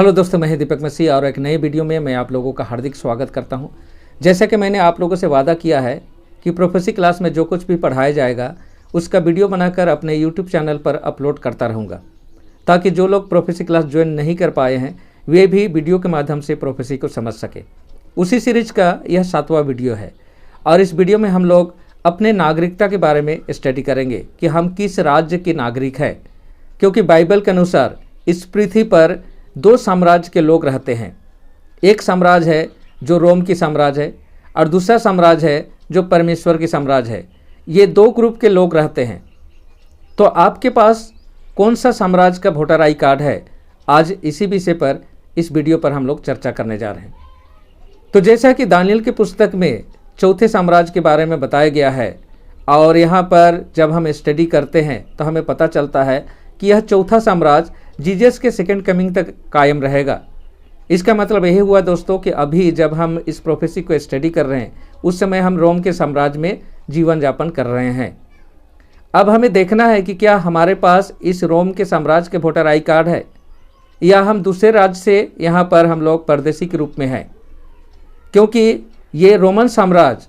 Hello दोस्तों, मैं दीपक मसीह और एक नए वीडियो में मैं आप लोगों का हार्दिक स्वागत करता हूं। जैसा कि मैंने आप लोगों से वादा किया है कि प्रोफेसी क्लास में जो कुछ भी पढ़ाया जाएगा उसका वीडियो बनाकर अपने यूट्यूब चैनल पर अपलोड करता रहूँगा, ताकि जो लोग प्रोफेसी क्लास ज्वाइन नहीं कर पाए हैं वे भी वीडियो के माध्यम से प्रोफेसी को समझ सके। उसी सीरीज का यह 7वां वीडियो है और इस वीडियो में हम लोग अपने नागरिकता के बारे में स्टडी करेंगे कि हम किस राज्य के नागरिक हैं, क्योंकि बाइबल के अनुसार इस पृथ्वी पर 2 साम्राज्य के लोग रहते हैं। एक साम्राज्य है जो रोम की साम्राज्य है और दूसरा साम्राज्य है जो परमेश्वर की साम्राज्य है। ये 2 ग्रुप के लोग रहते हैं। तो आपके पास कौन सा साम्राज्य का वोटर आई कार्ड है, आज इसी विषय पर इस वीडियो पर हम लोग चर्चा करने जा रहे हैं। तो जैसा कि दानियल की पुस्तक में चौथे साम्राज्य के बारे में बताया गया है और यहाँ पर जब हम स्टडी करते हैं तो हमें पता चलता है कि यह चौथा साम्राज्य जीसस के सेकंड कमिंग तक कायम रहेगा। इसका मतलब यही हुआ दोस्तों कि अभी जब हम इस प्रोफेसी को स्टडी कर रहे हैं उस समय हम रोम के साम्राज्य में जीवन यापन कर रहे हैं। अब हमें देखना है कि क्या हमारे पास इस रोम के साम्राज्य के वोटर आई कार्ड है या हम दूसरे राज्य से यहाँ पर हम लोग परदेशी के रूप में हैं, क्योंकि ये रोमन साम्राज्य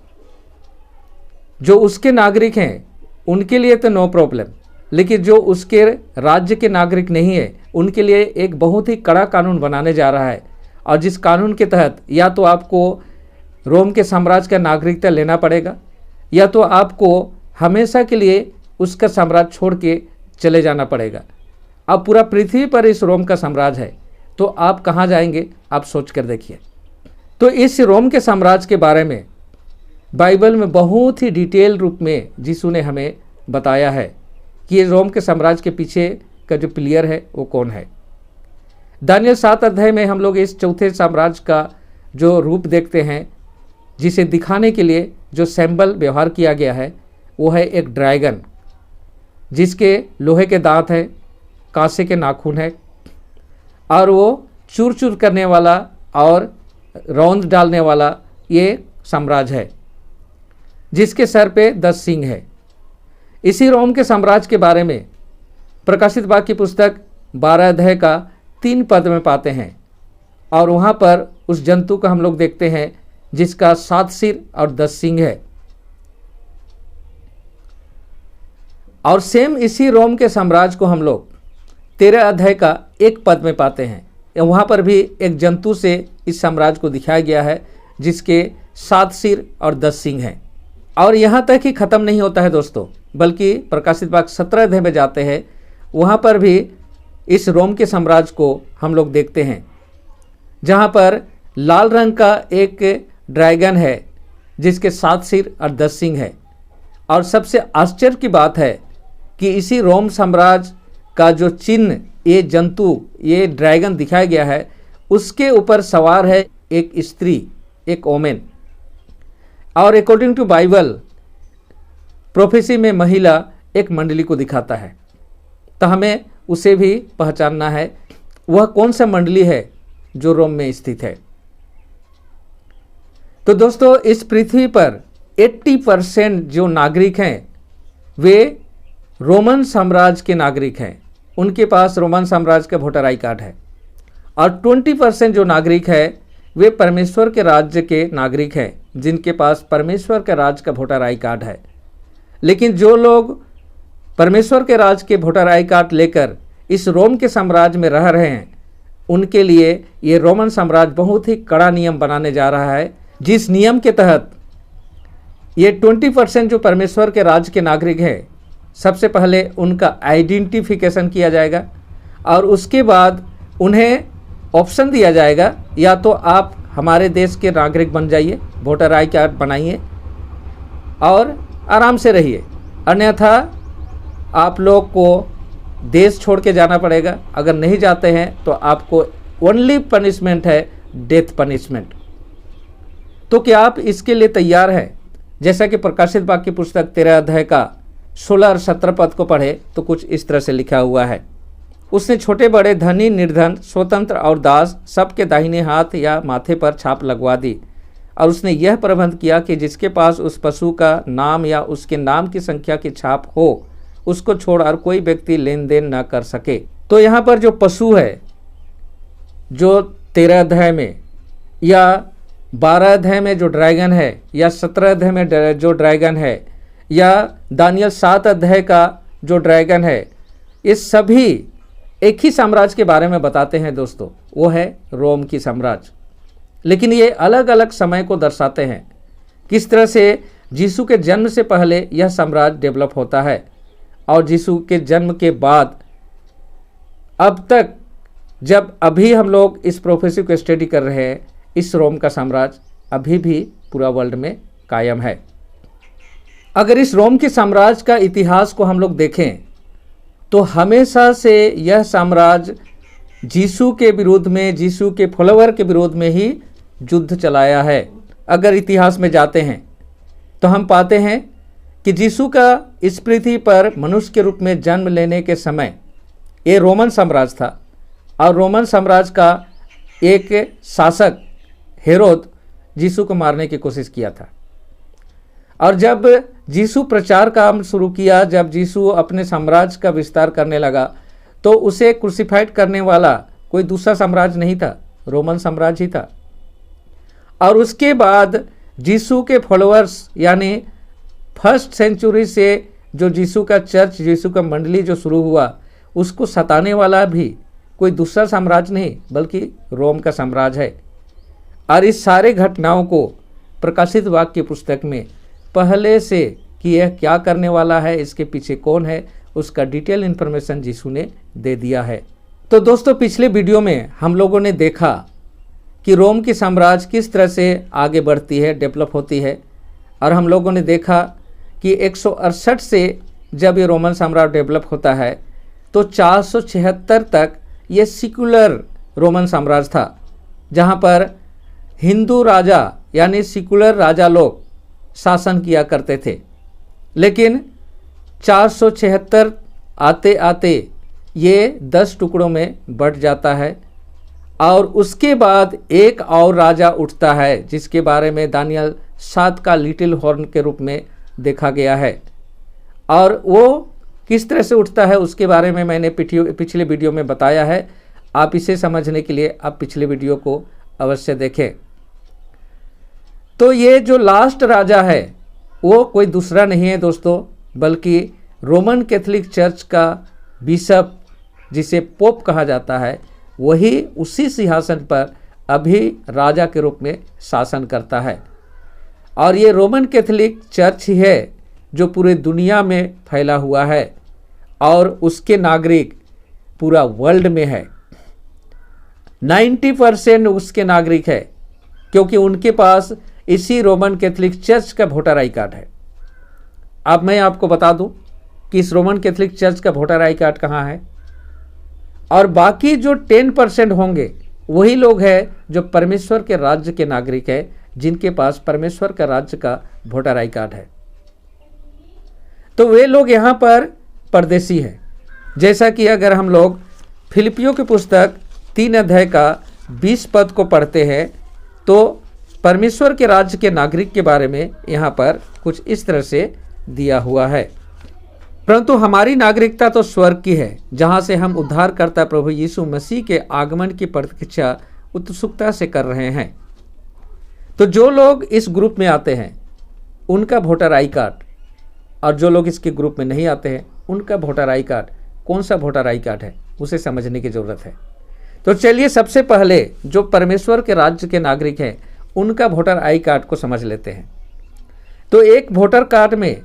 जो उसके नागरिक हैं उनके लिए तो नो प्रॉब्लम, लेकिन जो उसके राज्य के नागरिक नहीं है उनके लिए एक बहुत ही कड़ा कानून बनाने जा रहा है। और जिस कानून के तहत या तो आपको रोम के साम्राज्य का नागरिकता लेना पड़ेगा या तो आपको हमेशा के लिए उसका साम्राज्य छोड़ के चले जाना पड़ेगा। अब पूरा पृथ्वी पर इस रोम का साम्राज्य है, तो आप कहाँ जाएंगे, आप सोच कर देखिए। तो इस रोम के साम्राज्य के बारे में बाइबल में बहुत ही डिटेल रूप में यीशु ने हमें बताया है कि ये रोम के साम्राज्य के पीछे का जो प्लेयर है वो कौन है। दानियल 7 अध्याय में हम लोग इस चौथे साम्राज्य का जो रूप देखते हैं, जिसे दिखाने के लिए जो सिंबल व्यवहार किया गया है वो है एक ड्रैगन, जिसके लोहे के दांत हैं, कांसे के नाखून है और वो चूर चूर करने वाला और रौंद डालने वाला ये साम्राज्य है, जिसके सर पे 10 सींग है। इसी रोम के साम्राज्य के बारे में प्रकाशित वाक्य की पुस्तक 12 अध्याय का 3 पद में पाते हैं और वहाँ पर उस जंतु को हम लोग देखते हैं जिसका 7 सिर और 10 सींग है। और सेम इसी रोम के साम्राज्य को हम लोग 13 अध्याय का 1 पद में पाते हैं। वहाँ पर भी एक जंतु से इस साम्राज्य को दिखाया गया है जिसके 7 सिर और 10 सींग हैं। और यहाँ तक ही ख़त्म नहीं होता है दोस्तों, बल्कि प्रकाशित वाक्य 17 अध्याय में जाते हैं, वहाँ पर भी इस रोम के साम्राज्य को हम लोग देखते हैं, जहाँ पर लाल रंग का एक ड्रैगन है जिसके 7 सिर और 10 सींग है। और सबसे आश्चर्य की बात है कि इसी रोम साम्राज्य का जो चिन्ह, ये जंतु, ये ड्रैगन दिखाया गया है, उसके ऊपर सवार है एक स्त्री, एक ओमेन। और अकॉर्डिंग टू बाइबल प्रोफेसी में महिला एक मंडली को दिखाता है, तो हमें उसे भी पहचानना है वह कौन सा मंडली है जो रोम में स्थित है। तो दोस्तों, इस पृथ्वी पर 80% जो नागरिक हैं वे रोमन साम्राज्य के नागरिक हैं, उनके पास रोमन साम्राज्य का वोटर आई कार्ड है। और 20% जो नागरिक है वे परमेश्वर के राज्य के नागरिक हैं, जिनके पास परमेश्वर के राज्य का वोटर आई कार्ड है। लेकिन जो लोग परमेश्वर के राज्य के वोटर आई कार्ड लेकर इस रोम के साम्राज्य में रह रहे हैं, उनके लिए ये रोमन साम्राज्य बहुत ही कड़ा नियम बनाने जा रहा है, जिस नियम के तहत ये 20% जो परमेश्वर के राज्य के नागरिक हैं, सबसे पहले उनका आइडेंटिफिकेशन किया जाएगा और उसके बाद उन्हें ऑप्शन दिया जाएगा, या तो आप हमारे देश के नागरिक बन जाइए, वोटर आई कार्ड बनाइए और आराम से रहिए, अन्यथा आप लोग को देश छोड़ के जाना पड़ेगा। अगर नहीं जाते हैं तो आपको ओनली पनिशमेंट है डेथ पनिशमेंट। तो क्या आप इसके लिए तैयार हैं? जैसा कि प्रकाशित वाक्य की पुस्तक 13 अध्याय का 16 और 17 पद को पढ़े तो कुछ इस तरह से लिखा हुआ है, उसने छोटे बड़े, धनी निर्धन, स्वतंत्र और दास सबके दाहिने हाथ या माथे पर छाप लगवा दी। और उसने यह प्रबंध किया कि जिसके पास उस पशु का नाम या उसके नाम की संख्या की छाप हो उसको छोड़ और कोई व्यक्ति लेन देन न कर सके। तो यहाँ पर जो पशु है जो 13 अध्याय में या 12 अध्याय में जो ड्रैगन है या 17 अध्याय में जो ड्रैगन है या दानियल 7 अध्याय का जो ड्रैगन है, ये सभी एक ही साम्राज्य के बारे में बताते हैं दोस्तों, वो है रोम की साम्राज्य। लेकिन ये अलग अलग समय को दर्शाते हैं, किस तरह से यीशु के जन्म से पहले यह साम्राज्य डेवलप होता है और यीशु के जन्म के बाद अब तक, जब अभी हम लोग इस प्रोफेसी को स्टडी कर रहे हैं, इस रोम का साम्राज्य अभी भी पूरा वर्ल्ड में कायम है। अगर इस रोम के साम्राज्य का इतिहास को हम लोग देखें तो हमेशा से यह साम्राज्य यीशु के विरोध में, यीशु के फॉलोअर के विरोध में ही युद्ध चलाया है। अगर इतिहास में जाते हैं तो हम पाते हैं कि यीशु का इस पृथ्वी पर मनुष्य के रूप में जन्म लेने के समय ये रोमन साम्राज्य था और रोमन साम्राज्य का एक शासक हेरोद यीशु को मारने की कोशिश किया था। और जब यीशु प्रचार काम शुरू किया, जब यीशु अपने साम्राज्य का विस्तार करने लगा, तो उसे क्रूसिफाइड करने वाला कोई दूसरा साम्राज्य नहीं था, रोमन साम्राज्य ही था। और उसके बाद यीशु के फॉलोअर्स यानी फर्स्ट सेंचुरी से जो यीशु का चर्च, यीशु का मंडली जो शुरू हुआ, उसको सताने वाला भी कोई दूसरा साम्राज्य नहीं बल्कि रोम का साम्राज्य है। और इस सारे घटनाओं को प्रकाशित वाक्य की पुस्तक में पहले से कि यह क्या करने वाला है, इसके पीछे कौन है, उसका डिटेल इन्फॉर्मेशन यीशु ने दे दिया है। तो दोस्तो68 पिछले वीडियो में हम लोगों ने देखा कि रोम की साम्राज्य किस तरह से आगे बढ़ती है, डेवलप होती है। और हम लोगों ने देखा कि 168 से जब ये रोमन साम्राज्य डेवलप होता है तो 476 तक ये सिकुलर रोमन साम्राज्य था, जहाँ पर हिंदू राजा यानी सिकुलर राजा लोग शासन किया करते थे। लेकिन 476 आते आते ये 10 टुकड़ों में बंट जाता है और उसके बाद एक और राजा उठता है जिसके बारे में दानियल 7 का लिटिल हॉर्न के रूप में देखा गया है। और वो किस तरह से उठता है उसके बारे में मैंने पिछले वीडियो में बताया है। आप इसे समझने के लिए आप पिछले वीडियो को अवश्य देखें। तो ये जो लास्ट राजा है वो कोई दूसरा नहीं है दोस्तों, बल्कि रोमन कैथोलिक चर्च का बिशप, जिसे पोप कहा जाता है, वही उसी सिंहासन पर अभी राजा के रूप में शासन करता है। और ये रोमन कैथोलिक चर्च ही है जो पूरे दुनिया में फैला हुआ है और उसके नागरिक पूरा वर्ल्ड में है। 90% उसके नागरिक है क्योंकि उनके पास इसी रोमन कैथोलिक चर्च का वोटर आई कार्ड है। अब मैं आपको बता दूं कि इस रोमन कैथोलिक चर्च का वोटर आई कार्ड कहाँ है। और बाकी जो 10% होंगे वही लोग हैं जो परमेश्वर के राज्य के नागरिक हैं, जिनके पास परमेश्वर का राज्य का वोटर आई कार्ड है। तो वे लोग यहाँ पर परदेसी हैं। जैसा कि अगर हम लोग फिलिपियों की पुस्तक 3 अध्याय का 20 पद को पढ़ते हैं तो परमेश्वर के राज्य के नागरिक के बारे में यहाँ पर कुछ इस तरह से दिया हुआ है। परंतु हमारी नागरिकता तो स्वर्ग की है, जहाँ से हम उद्धारकर्ता प्रभु यीशु मसीह के आगमन की प्रतीक्षा उत्सुकता से कर रहे हैं। तो जो लोग इस ग्रुप में आते हैं उनका वोटर आई कार्ड, और जो लोग इसके ग्रुप में नहीं आते हैं उनका वोटर आई कार्ड, कौन सा वोटर आई कार्ड है उसे समझने की ज़रूरत है। तो चलिए सबसे पहले जो परमेश्वर के राज्य के नागरिक हैं उनका वोटर आई कार्ड को समझ लेते हैं। तो एक वोटर कार्ड में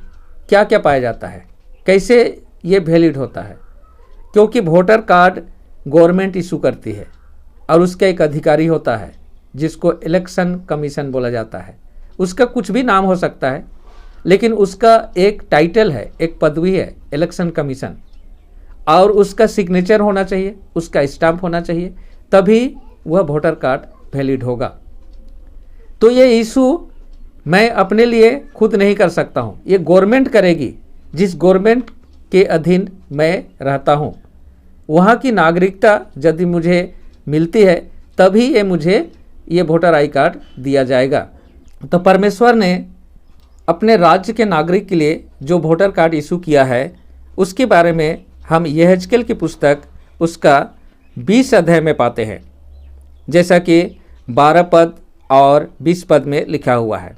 क्या क्या पाया जाता है, कैसे ये वैलिड होता है, क्योंकि वोटर कार्ड गवर्नमेंट इशू करती है और उसका एक अधिकारी होता है जिसको इलेक्शन कमीशन बोला जाता है। उसका कुछ भी नाम हो सकता है, लेकिन उसका एक टाइटल है, एक पदवी है, इलेक्शन कमीशन, और उसका सिग्नेचर होना चाहिए, उसका स्टाम्प होना चाहिए, तभी वह वोटर कार्ड वैलिड होगा। तो ये इशू मैं अपने लिए खुद नहीं कर सकता हूँ, ये गवर्नमेंट करेगी। जिस गवर्नमेंट के अधीन मैं रहता हूँ वहाँ की नागरिकता यदि मुझे मिलती है तभी ये मुझे ये वोटर आई कार्ड दिया जाएगा। तो परमेश्वर ने अपने राज्य के नागरिक के लिए जो वोटर कार्ड इशू किया है उसके बारे में हम यहेजकेल की पुस्तक उसका 20 अध्याय में पाते हैं। जैसा कि 12 पद और 20 पद में लिखा हुआ है।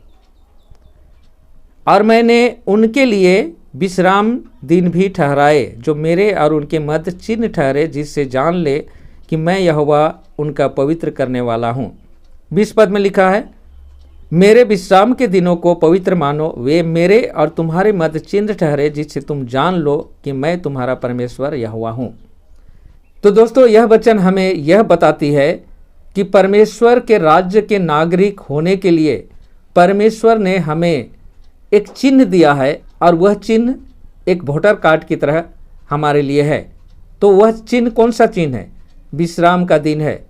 और मैंने उनके लिए विश्राम दिन भी ठहराए जो मेरे और उनके मध्य चिन्ह ठहरे, जिससे जान ले कि मैं यहोवा उनका पवित्र करने वाला हूँ। 20 पद में लिखा है, मेरे विश्राम के दिनों को पवित्र मानो, वे मेरे और तुम्हारे मध्य चिन्ह ठहरे, जिससे तुम जान लो कि मैं तुम्हारा परमेश्वर यहोवा हूँ। तो दोस्तों, यह वचन हमें यह बताती है कि परमेश्वर के राज्य के नागरिक होने के लिए परमेश्वर ने हमें एक चिन्ह दिया है, और वह चिन्ह एक वोटर कार्ड की तरह हमारे लिए है। तो वह चिन्ह कौन सा चिन्ह है? विश्राम का दिन है।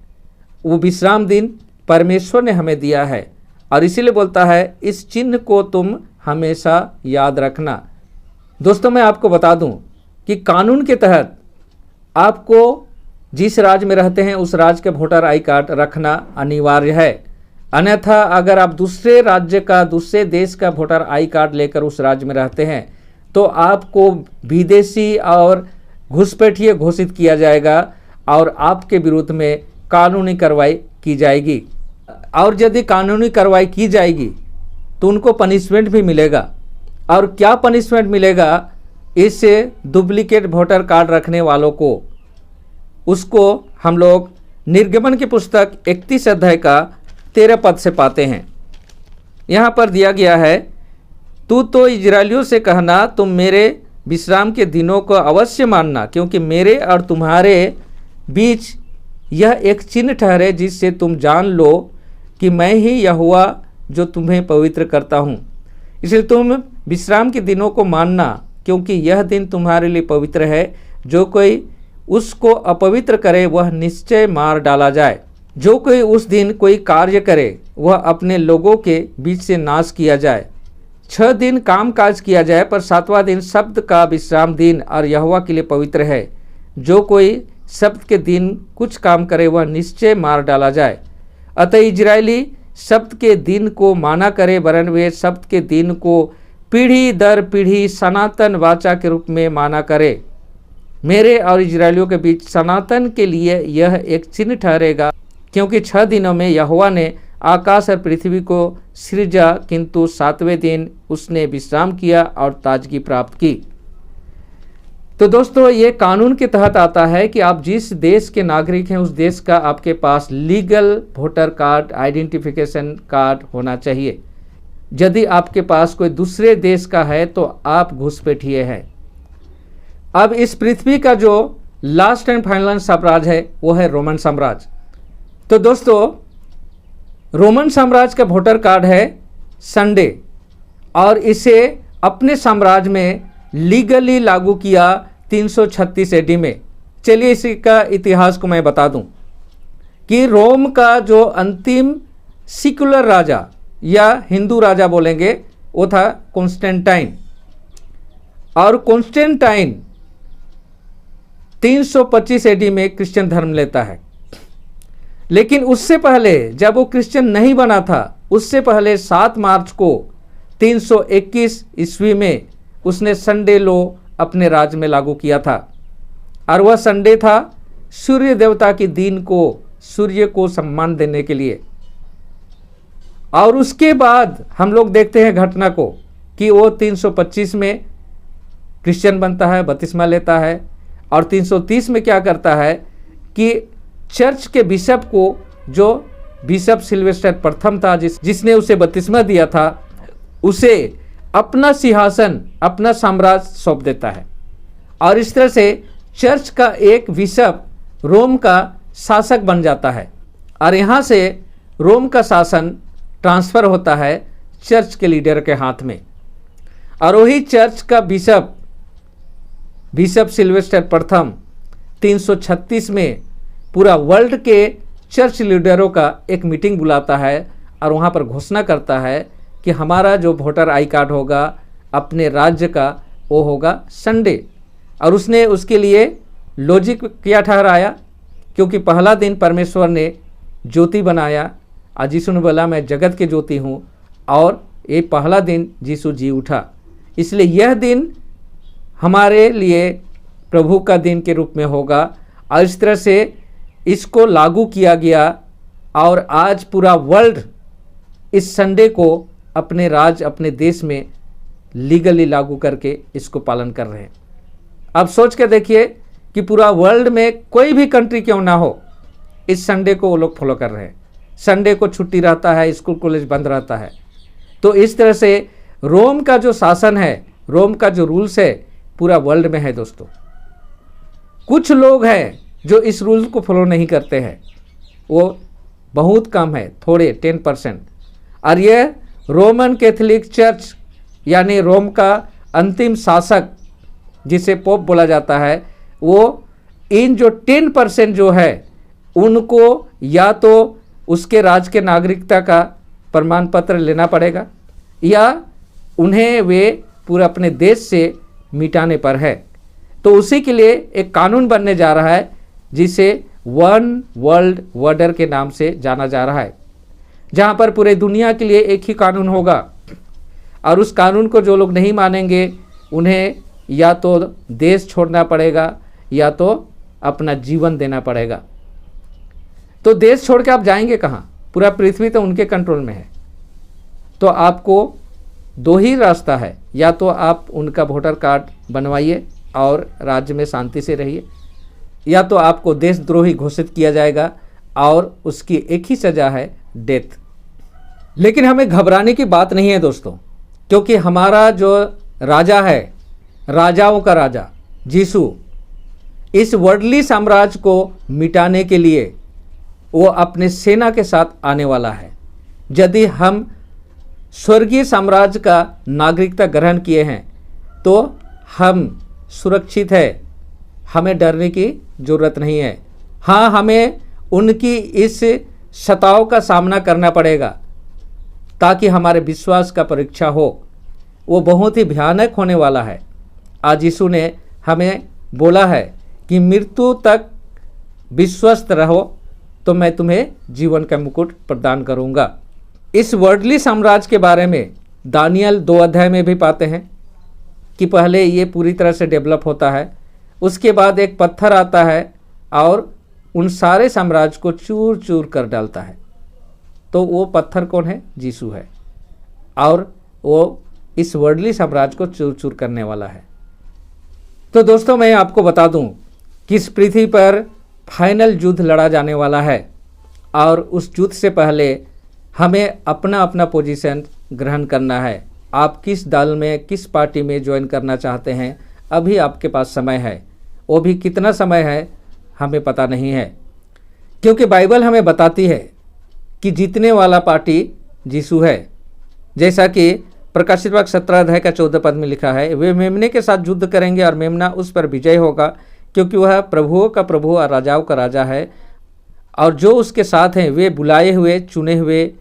वो विश्राम दिन परमेश्वर ने हमें दिया है, और इसीलिए बोलता है इस चिन्ह को तुम हमेशा याद रखना। दोस्तों, मैं आपको बता दूं कि कानून के तहत आपको जिस राज्य में रहते हैं उस राज्य के वोटर आई कार्ड रखना अनिवार्य है। अन्यथा अगर आप दूसरे राज्य का, दूसरे देश का वोटर आई कार्ड लेकर उस राज्य में रहते हैं तो आपको विदेशी और घुसपैठिए घोषित किया जाएगा और आपके विरुद्ध में कानूनी कार्रवाई की जाएगी। और यदि कानूनी कार्रवाई की जाएगी तो उनको पनिशमेंट भी मिलेगा। और क्या पनिशमेंट मिलेगा? इससे डुप्लीकेट वोटर कार्ड रखने वालों को, उसको हम लोग निर्गमन की पुस्तक 31 अध्याय का 13 पद से पाते हैं। यहाँ पर दिया गया है, तू तो इजरायलियों से कहना, तुम मेरे विश्राम के दिनों को अवश्य मानना, क्योंकि मेरे और तुम्हारे बीच यह एक चिन्ह ठहरे, जिससे तुम जान लो कि मैं ही यहोवा जो तुम्हें पवित्र करता हूँ। इसलिए तुम विश्राम के दिनों को मानना, क्योंकि यह दिन तुम्हारे लिए पवित्र है। जो कोई उसको अपवित्र करे वह निश्चय मार डाला जाए। जो कोई उस दिन कोई कार्य करे वह अपने लोगों के बीच से नाश किया जाए। 6 दिन काम काज किया जाए, पर 7वां दिन शब्द का विश्राम दिन और यहोवा के लिए पवित्र है। जो कोई शब्द के दिन कुछ काम करे वह निश्चय मार डाला जाए। अतः इजरायली शब्द के दिन को माना करे, वरन वे शब्द के दिन को पीढ़ी दर पीढ़ी सनातन वाचा के रूप में माना करे। मेरे और इजरायलियों के बीच सनातन के लिए यह एक चिन्ह ठहरेगा, क्योंकि 6 दिनों में यहोवा ने आकाश और पृथ्वी को सृजा, किंतु 7वें दिन उसने विश्राम किया और ताजगी प्राप्त की। तो दोस्तों, ये कानून के तहत आता है कि आप जिस देश के नागरिक हैं उस देश का आपके पास legal voter card, identification card होना चाहिए। यदि आपके पास कोई दूसरे देश का है तो आप घुसपैठिए हैं। अब इस पृथ्वी का जो लास्ट एंड फाइनल साम्राज्य है वो है रोमन साम्राज्य। तो दोस्तों, रोमन साम्राज्य का वोटर कार्ड है संडे, और इसे अपने साम्राज्य में लीगली लागू किया 336 एडी में। चलिए इसी का इतिहास को मैं बता दूं कि रोम का जो अंतिम सिकुलर राजा या हिंदू राजा बोलेंगे वो था कॉन्स्टेंटाइन, और कॉन्स्टेंटाइन 325 एडी में क्रिश्चियन धर्म लेता है। लेकिन उससे पहले जब वो क्रिश्चियन नहीं बना था, उससे पहले 7 मार्च को 321 ईस्वी में उसने संडे लॉ अपने राज्य में लागू किया था, और वह संडे था सूर्य देवता के दिन को, सूर्य को सम्मान देने के लिए। और उसके बाद हम लोग देखते हैं घटना को कि वो 325 में क्रिश्चियन बनता है, बपतिस्मा लेता है, और 330 में क्या करता है कि चर्च के बिशप को, जो बिशप सिल्वेस्टर प्रथम था जिसने उसे बपतिस्मा दिया था, उसे अपना सिंहासन, अपना साम्राज्य सौंप देता है। और इस तरह से चर्च का एक बिशप रोम का शासक बन जाता है, और यहाँ से रोम का शासन ट्रांसफ़र होता है चर्च के लीडर के हाथ में। और वही चर्च का बिशप सिल्वेस्टर प्रथम 336 में पूरा वर्ल्ड के चर्च लीडरों का एक मीटिंग बुलाता है, और वहाँ पर घोषणा करता है कि हमारा जो वोटर आई कार्ड होगा अपने राज्य का वो होगा संडे। और उसने उसके लिए लॉजिक क्या ठहराया, क्योंकि पहला दिन परमेश्वर ने ज्योति बनाया, और यीशु ने बोला मैं जगत के ज्योति हूँ, और ये पहला दिन यीशु जी उठा, इसलिए यह दिन हमारे लिए प्रभु का दिन के रूप में होगा। और इस तरह से इसको लागू किया गया और आज पूरा वर्ल्ड इस संडे को अपने राज्य, अपने देश में लीगली लागू करके इसको पालन कर रहे हैं। अब सोच के देखिए कि पूरा वर्ल्ड में कोई भी कंट्री क्यों ना हो, इस संडे को वो लोग फॉलो कर रहे हैं। संडे को छुट्टी रहता है, स्कूल कॉलेज बंद रहता है। तो इस तरह से रोम का जो शासन है, रोम का जो रूल्स है, पूरा वर्ल्ड में है दोस्तों। कुछ लोग हैं जो इस रूल को फॉलो नहीं करते हैं, वो बहुत कम है, थोड़े 10%। और ये रोमन कैथोलिक चर्च यानी रोम का अंतिम शासक जिसे पोप बोला जाता है, वो इन जो 10% जो है उनको या तो उसके राज्य के नागरिकता का प्रमाण पत्र लेना पड़ेगा या उन्हें वे पूरा अपने देश से मिटाने पर है। तो उसी के लिए एक कानून बनने जा रहा है जिसे वन वर्ल्ड ऑर्डर के नाम से जाना जा रहा है, जहां पर पूरे दुनिया के लिए एक ही कानून होगा और उस कानून को जो लोग नहीं मानेंगे उन्हें या तो देश छोड़ना पड़ेगा या तो अपना जीवन देना पड़ेगा। तो देश छोड़ के आप जाएंगे कहाँ? पूरा पृथ्वी तो उनके कंट्रोल में है। तो आपको दो ही रास्ता है, या तो आप उनका वोटर कार्ड बनवाइए और राज्य में शांति से रहिए, या तो आपको देशद्रोही घोषित किया जाएगा और उसकी एक ही सज़ा है, डेथ। लेकिन हमें घबराने की बात नहीं है दोस्तों, क्योंकि हमारा जो राजा है, राजाओं का राजा यीशु, इस वर्ldly साम्राज्य को मिटाने के लिए वो अपने सेना के साथ आने वाला है। यदि हम स्वर्गीय साम्राज्य का नागरिकता ग्रहण किए हैं तो हम सुरक्षित है, हमें डरने की ज़रूरत नहीं है। हाँ, हमें उनकी इस सताव का सामना करना पड़ेगा ताकि हमारे विश्वास का परीक्षा हो, वो बहुत ही भयानक होने वाला है। आज यीशु ने हमें बोला है कि मृत्यु तक विश्वस्त रहो तो मैं तुम्हें जीवन का मुकुट प्रदान करूंगा। इस वर्ldly साम्राज्य के बारे में दानियल 2 अध्याय में भी पाते हैं कि पहले ये पूरी तरह से डेवलप होता है, उसके बाद एक पत्थर आता है और उन सारे साम्राज्य को चूर चूर कर डालता है। तो वो पत्थर कौन है? यीशु है, और वो इस वर्ldly साम्राज्य को चूर चूर करने वाला है। तो दोस्तों, मैं आपको बता दूं कि इस पृथ्वी पर फाइनल युद्ध लड़ा जाने वाला है और उस युद्ध से पहले हमें अपना अपना पोजीशन ग्रहण करना है। आप किस दल में, किस पार्टी में ज्वाइन करना चाहते हैं, अभी आपके पास समय है। वो भी कितना समय है हमें पता नहीं है, क्योंकि बाइबल हमें बताती है कि जीतने वाला पार्टी यीशु है। जैसा कि प्रकाशित वाक्य 17 अध्याय का 14 पद में लिखा है, वे मेमने के साथ युद्ध करेंगे और मेमना उस पर विजय होगा, क्योंकि वह प्रभुओं का प्रभु और राजाओं का राजा है, और जो उसके साथ हैं वे बुलाए हुए, चुने हुए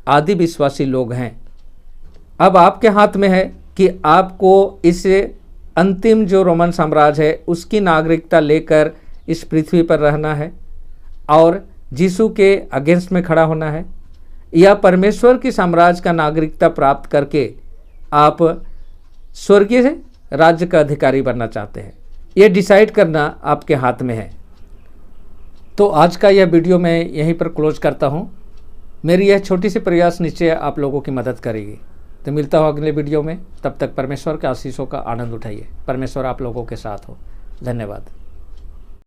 आदि विश्वासी लोग हैं। अब आपके हाथ में है कि आपको इस अंतिम जो रोमन साम्राज्य है उसकी नागरिकता लेकर इस पृथ्वी पर रहना है और यीशु के अगेंस्ट में खड़ा होना है, या परमेश्वर की साम्राज्य का नागरिकता प्राप्त करके आप स्वर्गीय राज्य का अधिकारी बनना चाहते हैं। ये डिसाइड करना आपके हाथ में है। तो आज का यह वीडियो मैं यहीं पर क्लोज करता हूँ। मेरी यह छोटी सी प्रयास निश्चय आप लोगों की मदद करेगी। तो मिलता हूँ अगले वीडियो में, तब तक परमेश्वर के आशीषों का आनंद उठाइए। परमेश्वर आप लोगों के साथ हो। धन्यवाद।